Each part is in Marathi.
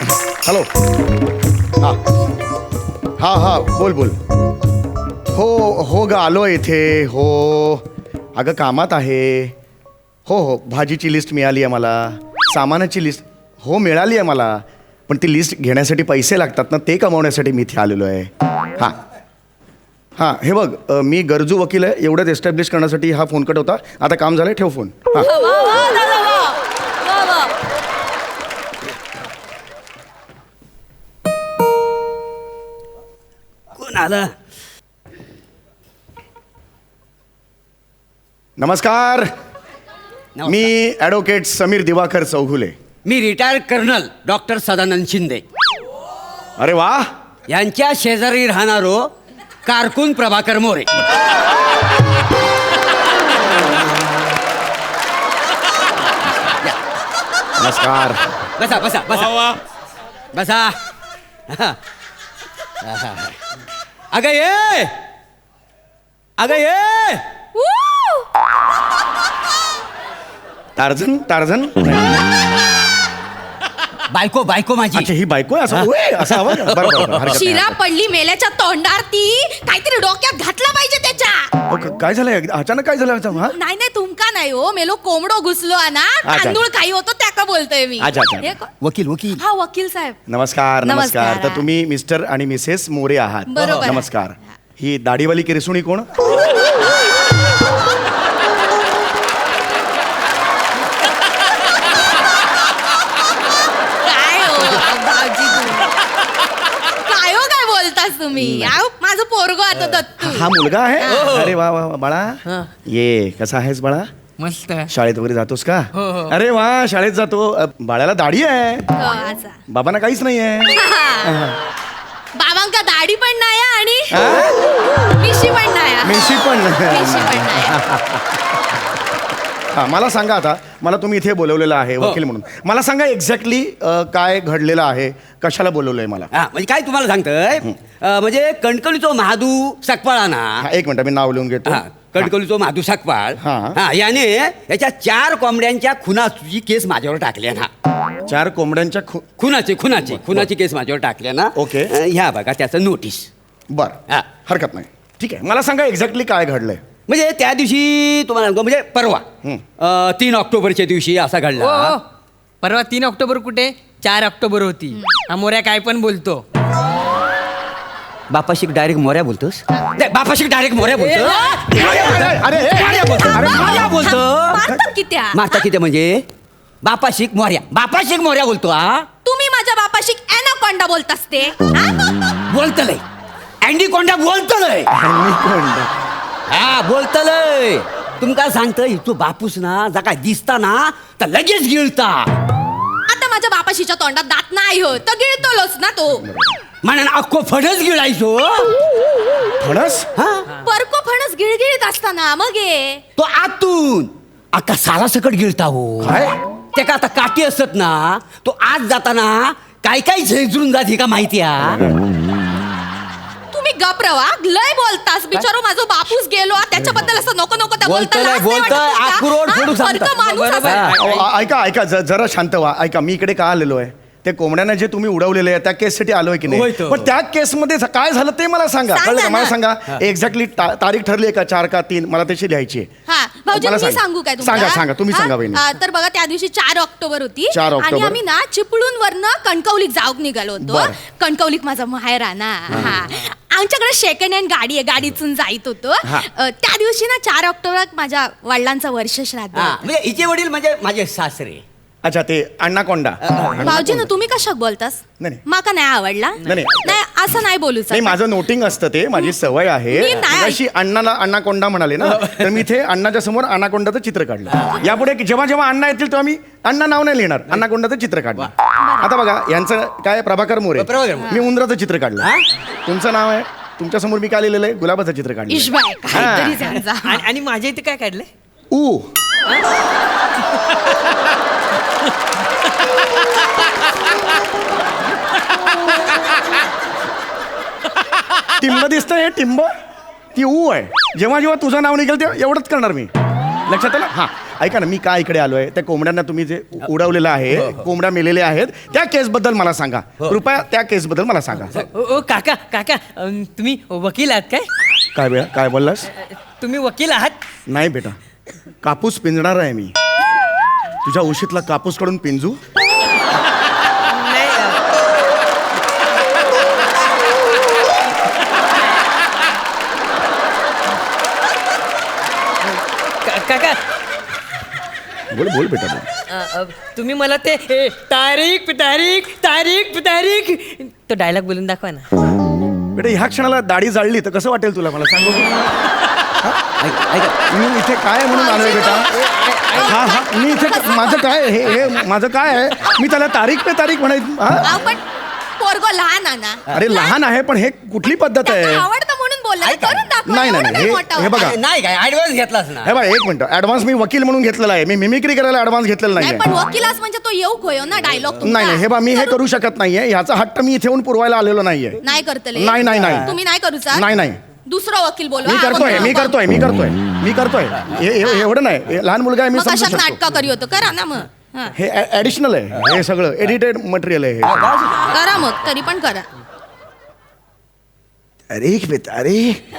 हॅलो. हां हां हां बोल बोल. हो हो ग आलो इथे. हो अगं कामात आहे. हो हो भाजीची लिस्ट मिळाली आहे मला, सामानाची लिस्ट हो मिळाली आहे मला, पण ती लिस्ट घेण्यासाठी पैसे लागतात ना, ते कमवण्यासाठी मी इथे आलेलो आहे. हां हां हे बघ मी गरजू वकील आहे, एवढंच एस्टॅब्लिश करण्यासाठी हा फोन कट होता. आता काम झालं, ठेव फोन. हां कोण आलं? नमस्कार. मी ॲडव्होकेट समीर दिवाकर चौघुले. मी retired colonel doctor Sadanand Shinde अरे वा. यांच्या शेजारी राहणारो कारकून प्रभाकर मोरे. नमस्कार. बसा बसा बसा बसा. अगं ये, अगं ये. Tarzan Tarzan. बायको बायको माझी. अच्छा ही बायको आहे. असं ओय, असं हवं का? बरं बरं, हरकत नाही. शिरा पडली मेल्याच्या तोंडार ती काहीतरी डोक्यात घातलं पाहिजे त्याच्या. हो, काय झालं अचानक? काय झालं हा? नाही नाही तुमका नाही हो, मेलो कोंबडो घुसलो ना, अच्छा. तांदूळ काही होतो त्या बोलतोय मी. अच्छा, अच्छा. हे कोण? वकील वकील. हा वकील साहेब. नमस्कार नमस्कार. नमस्कार. तर तुम्ही मिस्टर आणि मिसेस मोरे आहात. बरोबर. नमस्कार. ही दाढीवाली किरसुणी कोण? काय हो भाऊजी तुम्ही? काय हो काय बोलतास तुम्ही? आहो, माझं पोरगो आता दत्तू. हा मुलगा आहे. अरे वा वा वा. बाळा ये, कसा आहेस बाळा? मस्त. शाळेत वगैरे जातोस का? हो, हो. अरे वा शाळेत जातो. बाळाला दाढी आहे, हो, असा. बाबांना काहीच नाही आहे. बाबांका दाढी पण नाही आणि मिशी पण नाही. मिशी पण मिशी पण नाही. हा मला सांगा आता, मला तुम्ही इथे बोलवलेलं आहे वकील म्हणून. मला सांगा एक्झॅक्टली काय घडलेलं आहे, कशाला बोलवलंय मला? हा म्हणजे काय तुम्हाला सांगतोय, म्हणजे कणकवलीचो महादू सकपाळा ना. हा, एक मिनिट मी नाव लिहून घेतो. हा, कणकवलीचो महादू सकपाळ. हा. हा याने याच्या 4 कोंबड्यांच्या खुनाची केस माझ्यावर टाकल्या ना. 4 कोंबड्यांच्या खुनाची केस माझ्यावर टाकल्या ना. ओके. ह्या बघा त्याचं नोटीस. बर हा. हरकत नाही. ठीक आहे, मला सांगा एक्झॅक्टली काय घडलंय. म्हणजे त्या दिवशी तुम्हाला सांगतो, म्हणजे परवा 3 ऑक्टोबरच्या दिवशी असा ओ, घडला. ओ. परवा 3 ऑक्टोबर कुठे? 4 ऑक्टोबर होती. हा मोऱ्या काय पण बोलतो. बापाशी डायरेक्ट मोऱ्या बोलतोस? नाही, बापाशी डायरेक्ट मोऱ्या बोलतो. अरे मोऱ्या बोलतो. अरे मोऱ्या बोलतो. मारतात की त्या? मारता किती म्हणजे बापाशी मोऱ्या बोलतो. हा तुम्ही माझ्या बापाशी ॲनाकोंडा बोलतास ते? हा? बोलतलय. अँडी कोंडा बोलतलय. हा बोलतलय. तुमका सांगतोय तू बापूस ना जा काय दिसता ना तर लगेच गिळता. आता माझ्या बापाशीच्या तोंडात दात नाही हो, तर गिळतोच ना तो. म्हणून अख्खो फणस गिळायचो. फणस? हा परको फणस गिळगिळीत असताना मग ये. तो आतून अख्खा साला सकट गिळता हो. काय? ते का आता काठी असत ना, तो आत जाताना काय काय झेजून जाते का माहिती आहे? तुम्ही गप रवा, लय बोलतास. बिचारो माझा बापूस गेलो, त्याच्याबद्दल असं नको नको त्या बोलतोय, लाज नाही वाटत बोलतोय, तुमका? आकुरोड हा? फोडून सांगता. परकं माणूस बरोबर. असा. हा. ऐका ऐका जरा शांत व्हा. ऐका मी इकडे का आलेलो आहे, ते कोंबड्यांना जे तुम्ही उडवलेले आहे त्या केससाठी आलोय की होय नाही, तो. पण त्या केसमध्ये काय झालं ते मला सांगा. सांगा कळलं का? मला ना. सांगा एक्झॅक्टली तारीख ठरली आहे का? 4 का 3 मला त्याची लिहायची आहे. हा भाऊजी मला मी सांगा. सांगू काय तुम्हाला? सांगा तुम्ही हा? सांगा बहिणी. तर बघा त्या दिवशी 4 ऑक्टोबर होती 4 ऑक्टोबर. आणि आम्ही ना चिपळूण वरनं कणकवलीत जाऊक निघालो होतो. बरं. कणकवलीत माझा माहेर आहे ना. हा आमच्याकडे सेकंड हँड गाडी आहे, गाडीतून जायत होतो. हा. त्या दिवशी ना 4 ऑक्टोबर माझ्या वडिलांचं वर्ष श्राद्ध हा, होतं. म्हणजे हिचे वडील म्हणजे माझे सासरे. अच्छा ते अण्णाकोंडा. भाऊजी ना तुम्ही कशाक बोलतास? नाही, नाही. माका नाही आवडला. नाही. नाही असं नाही बोलू नाही माझं नोटिंग असतं, ते माझी सवय आहे. मी नाही. अशी अण्णाकोंडा म्हणाले ना, तर मी इथे अण्णाच्या समोर अण्णाकोंडाचं चित्र काढलं. यापुढे जेव्हा जेव्हा अण्णा येतील तेव्हा मी अण्णा नाव नाही लिहिणार, अण्णाकोंडाचं चित्र काढलं. आता बघा यांचं काय प्रभाकर मोरे, प्रभाकर मोरे. मी उंदराचं चित्र काढलं. हा? तुमचं नाव आहे, तुमच्या समोर मी काय लिहिलेलं आहे? गुलाबाचं चित्र काढलं. इशबाई काहीतरी त्यांचा. आणि माझ्या इथे काय काढलंय? ऊ टिंब दिसतंय, हे टिंब ती ऊ आहे. जेव्हा जेव्हा तुझं नाव निघेल तेव्हा एवढंच करणार मी. लक्षात आलं? हा ऐका ना, मी का इकडे आलोय, त्या कोंबड्यांना तुम्ही जे उडवलेलं आहे, कोंबड्या मेलेल्या आहेत, त्या केसबद्दल मला सांगा. कृपया त्या केसबद्दल मला सांगा. ओ काका काका तुम्ही वकील आहात काय? काय बोललास? तुम्ही वकील आहात? नाही बेटा, कापूस पिंजणार आहे मी. तुझ्या उशीतला कापूस काढून पिंजू? नाही काका बोल बेटा बोल. तुम्ही मला ते तारीख तारीख तारीख तारीख तो डायलॉग बोलून दाखवा ना. बेटा, ह्या क्षणाला दाढी जाळली तर कसं वाटेल तुला, मला सांगू? मी इथे काय म्हणून आलोय बेटा? हा हा, मी इथे माझं काय हे माझं काय आहे? मी त्याला तारीख पे तारीख म्हणायचं. हा? पण पोरगो लहान आहे ना. अरे लहान आहे, पण हे कुठली पद्धत आहे? त्याला आवडतं म्हणून बोलला, करून दाखवा. नाही नाही एवढं नाही, काय मोठा हे बघा, नाही काय ऍडव्हान्स घेतलास ना. हे बघा, एक मिनिट. ऍडव्हान्स मी वकील म्हणून घेतलेला आहे. मी मिमिक्री करायला ऍडव्हान्स घेतलेला नाही, नाहीये. पण वकिलास म्हणजे तो येऊ खोयो ना डायलॉग. नाही नाही, हे बा, मी हे करू शकत नाहीये. ह्याचा हट्ट मी इथे येऊन पुरवायला आलेलो नाहीये. नाही करतले. नाही, नाही, नाही. तुम्ही नाही करूचा? नाही नाही, दुसरा वकील बोलवा. मी करतोय मी करतोय मी करतोय मी करतोय. एवढं नाही, हे लहान मुलगा आहे, मी मग समजू कशात शकतो. नाटका करी होतं, करा ना मग. हा. हे ऍडिशनल आहे, हे सगळं एडिटेड मटेरियल आहे हे. करा मग, तरी पण करा. तारीख पे तारीख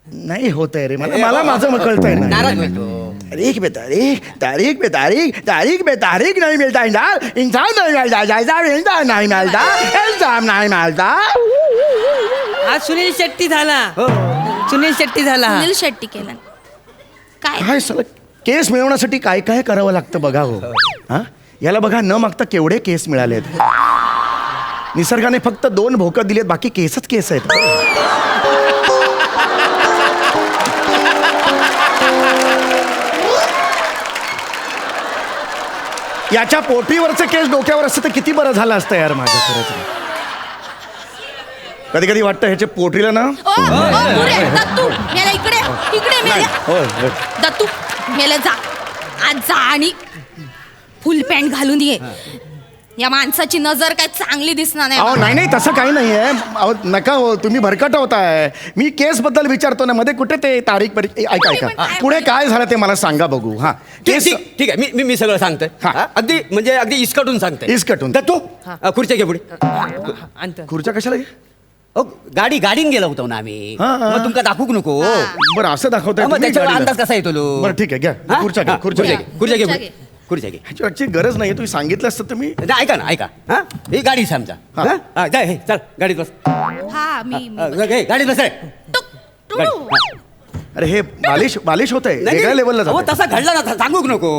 नाही होत आहे रे, मला माझं कळतंय नाराज ना. होतो. तारीख पे तारीख तारीख पे तारीख तारीख पे तारीख नहीं मिलता इंसान नहीं मिलता, जैसा इंसान नहीं मिलता इंसान नहीं मिलता. हा सुनील शेट्टी झाला. सुनील शेट्टी झाला. सुनील शेट्टी केला काय? काय सगळं केस मिळवण्यासाठी काय काय करावं लागतं बघा हो. हा, याला बघा, न मागता केवढे केस मिळालेत. निसर्गाने फक्त 2 भोकं दिलेत, बाकी केसच केस आहेत. याच्या पोटीवरचं केस डोक्यावर असतं तर किती बरं झालं असतं यार माझं. खरंच कधी कधी वाटतं ह्याच्या पोटीला ना. ओ पुरे दत्तू मेला इकडे इकडे मेल्या. होय, होय. दत्तू मेला जा, आज जा आणि फुल पॅन्ट घालून ये. या माणसाची नजर काय चांगली दिसणार अहो नाही. नाही नाही, तसं काही नाही आहे. अहो नका हो, तुम्ही भरकटवताय. मी केस बद्दल विचारतो ना, मध्ये कुठे ते तारीख ऐका ऐका, पुढे काय झालं ते मला सांगा बघू. हा, केस ठीक आहे, मी सगळं सांगतोय. हा. हा, अगदी म्हणजे अगदी इसकटून सांगतोय. इसकटून. तर तू खुर्च्या घे पुढे. आणतो. खुर्च्या कशाला घे? गाडीन गेलो होतो ना आम्ही. हा, हा. मग तुमका दाखवूक नको. बरं, असं दाखवताय मग तुम्ही त्याच्यावर गाडीला. अंदाज कसा येतो लो? बरं ठीक आहे, घ्या हा? खुर्च्या घ्या हा, खुर्च्या घ्या. खुर्च्या घे खुर्च्या पुढे. घे. खुर्च्या घे. ह्याची गरज नाही, तुम्ही सांगितलं असतं तुम्ही. नाही, ऐका हा, ही गाडी समजा. हा. हा, जा, हे, चल गाडीत बस. हा मी गाडीत बस रे. टुक, टुक. गाडी, हा. अरे हे बालिश होत आहे, नाही, वेगळ्या लेवलला अहो, जातंय. तसा घडला ना, सांगूक नको.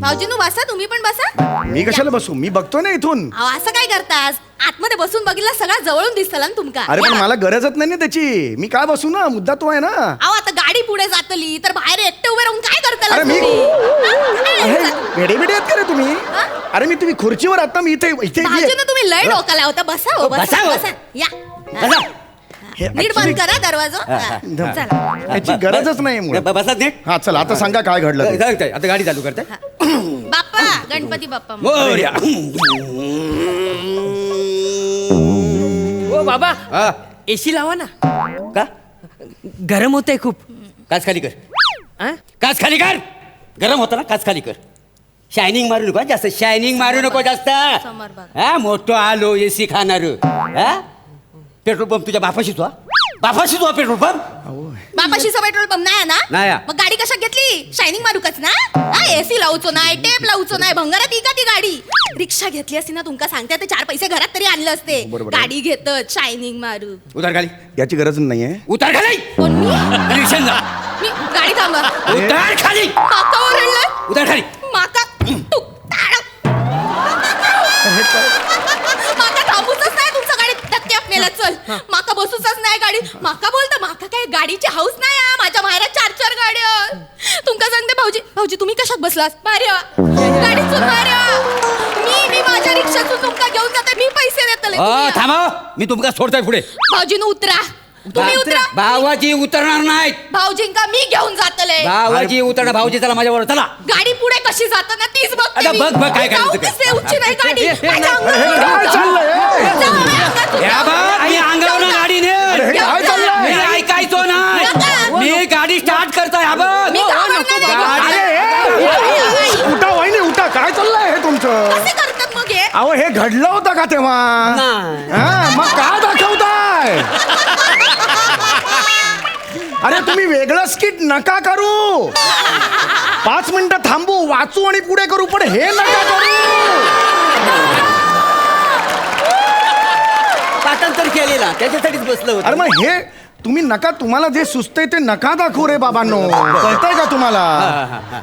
भाऊजीनू बसा, तुम्ही पण बसा. मी कशाला बसू, मी बघतो ना इथून. अहो, असं काय करतास? आतमध्ये बसून बघितलं सगळं जवळून दिसतं ना तुमका. अरे पण या. मला गरजच नाही ना त्याची, मी काय बसू ना, मुद्दा तो आहे ना. अहो आता गाडी पुढे जातली तर बाहेर एकटे उभे राहून काय करताल अरे तुम्ही? अरे हा? भेडे आहेत का रे तुम्ही? हा? अरे मी तुम्ही खुर्चीवर आता मी इथे भाऊजीनू तुम्ही लय डोकाला होता. बसा हो, बसा बसा हो. बसा. या. बसा. हे नीट actually- बंद करा दरवाजा. हा, हा. हा. चला. याची गरजच नाही मुळात. बसा नीट. हा चला, आता सांगा काय घडलं ते. सांगतोय, आता गाडी चालू करते. बाप्पा गणपती बाप्पा. मोरया. ओ बाबा हा, एसी लावा ना, का? गरम होतंय खूप. काच खाली कर. हा? काच खाली कर. गरम होतं ना, काच खाली कर. शायनिंग मारू नको जास्त, शायनिंग मारू नको जास्त. समोर बघ. हा, मोठं आलो एसी खाणार. हा, पेट्रोल पंप तुझ्या बापाशीच वा. बापाशीच वा पेट्रोल पंप. बापाशीचा पेट्रोल पंप नाही आहे ना? नाही आहे. मग गाडी कशा घेतली? शायनिंग मारूकच ना? हा, एसी लावचो नाही, टेप लावचो नाही, भंगारात का ती गाडी? रिक्षा घेतली असती ना, तुमका सांगते ते 4 पैसे घरात तरी आणलं असते. बरोबर आहे. गाडी घेतच शायनिंग मारू. उतार खाली. याची गरज नाहीये. उतार खाली. कोण मी? रिक्षाने जा. मी गाडी थांबा. उतार खाली. माका ओरडलं? उतार खाली. माका टुक ताडक. माका थांबूचच नाही तुमचं गाडी धक्के आपल्याला. चल माका बसूच नाही गाडी. माका बोलता माका काय गाडीची हाऊस नाही हा. माझ्या माहेरात 4 गाड्या. तुमका सांगते भाऊजी तुम्ही कशात बसलास? मार्या गाडीतून मार्या. मी माझ्या रिक्षातून तुमका घेऊन जाते. मी पैसे देतले. थांबा, मी तुमका सोडतोय पुढे. भाऊजीनं उतरा. तुम्ही उतरा. भावाची उतरणार नाहीत. भाऊजींका मी घेऊन जातले. भावाची उतरणार. भाऊजी चला माझ्यावर चला. गाडी पुढे कशी जाताना तीच बघते आता मी. बघ काय जाऊ करायचं ते. कसे उच्ची नाही गाडी. माझ्या हे अंगावर काय जाऊ. चाललंय? जाऊ, माझ्या अंगातून या जाऊ. बघ, मी अंगावर गाडी नेल. अरे हे काय चाललंय? मी ऐकायचो नाही. नका. मी गाडी स्टार्ट करतोय. हा बघ. मी घाबरणार नाही. गाडी अहो हे घडलं होतं का तेव्हा नाही. हा, मग का दाखवताय? अरे तुम्ही वेगळं स्किट नका करू. 5 मिनिटं थांबू, वाचू आणि पुढे करू, पण हे नका करू. पाठांतर केलेला त्याच्यासाठीच बसलो अरे होतो. मग हे तुम्ही नका, तुम्हाला जे सुचतंय ते नका दाखवू रे बाबांनो. कळतंय का तुम्हाला?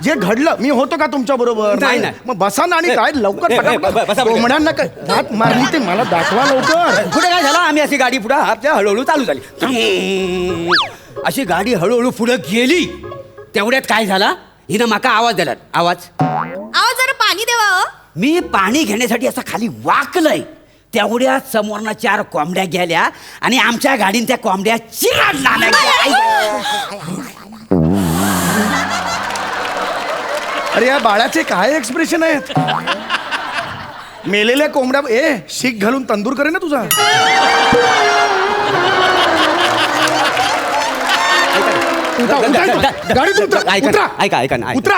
जे घडलं, मी होतो का तुमच्या बरोबर? नाही, नाही. मग बसा ना आणि काय लवकर बसा पटापट. पुढे. कोंबड्यांना काय हात मारली ते मला दाखवा लवकर. पुढे काय झालं, आम्ही अशी गाडी पुढे आपल्या हळूहळू चालू झाली. अशी गाडी हळूहळू पुढे गेली. तेवढ्यात काय झाला, हिनं माका आवाज दिला. आवाज आवाज जरा पाणी देवा अ. मी पाणी घेण्यासाठी असं खाली वाकलंय. तेवढ्यात समोरनं 4 कोंबड्या गेल्या आणि आमच्या गाडीन त्या कोंबड्या चिराडला अरे या बाळाचे काय एक्सप्रेशन आहेत? मेलेल्या कोंबड्या शीख घालून तंदूर करे ना तुझा. गाडीत उतरा. उतरा.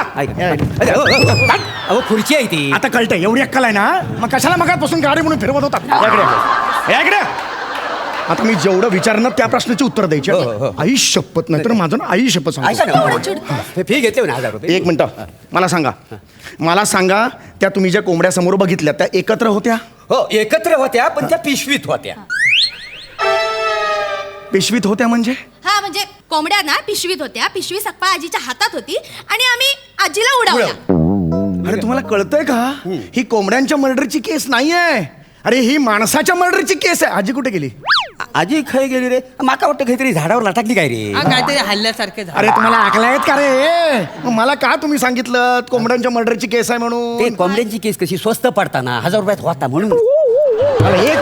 अहो खुर्ची आहे ती. आता कळतंय, एवढी अक्कल आहे ना, मग कशाला मगापासून गाडी म्हणून फिरवत होता? याकडे. आता मी जेवढं विचारणार त्या प्रश्नाची उत्तर द्यायची. आई शपथ, नाही तर माझं ना आई शपथ सांगतो. फी घेतले ना 1000 रुपये. 1 मिनिट मला सांगा, त्या तुम्ही ज्या कोंबड्या समोर बघितल्या त्या एकत्र होत्या? हो, एकत्र होत्या, पण त्या पिशवीत होत्या. पिशवीत होत्या म्हणजे? हा म्हणजे कोंबड्या ना पिशवीत होत्या. पिशवी सकपा आजीच्या हातात होती आणि आम्ही आजीला उडवल्या. अरे तुम्हाला कळतंय का, ही कोंबड्यांच्या मर्डरची केस नाहीये. अरे ही माणसाच्या मर्डरची केस आहे. आजी कुठे गेली? आजी खाई गेली रे. माका वाटतं काहीतरी झाडावर लटकली काय रे. काहीतरी हल्ल्यासारखे झालं. अरे तुम्हाला आकला आहेत का रे? मग मला का तुम्ही सांगितलं कोंबड्यांच्या मर्डरची केस आहे ते म्हणून? कोंबड्यांची केस कशी स्वस्त पडताना 1000 रुपयात होता म्हणून. अरे 1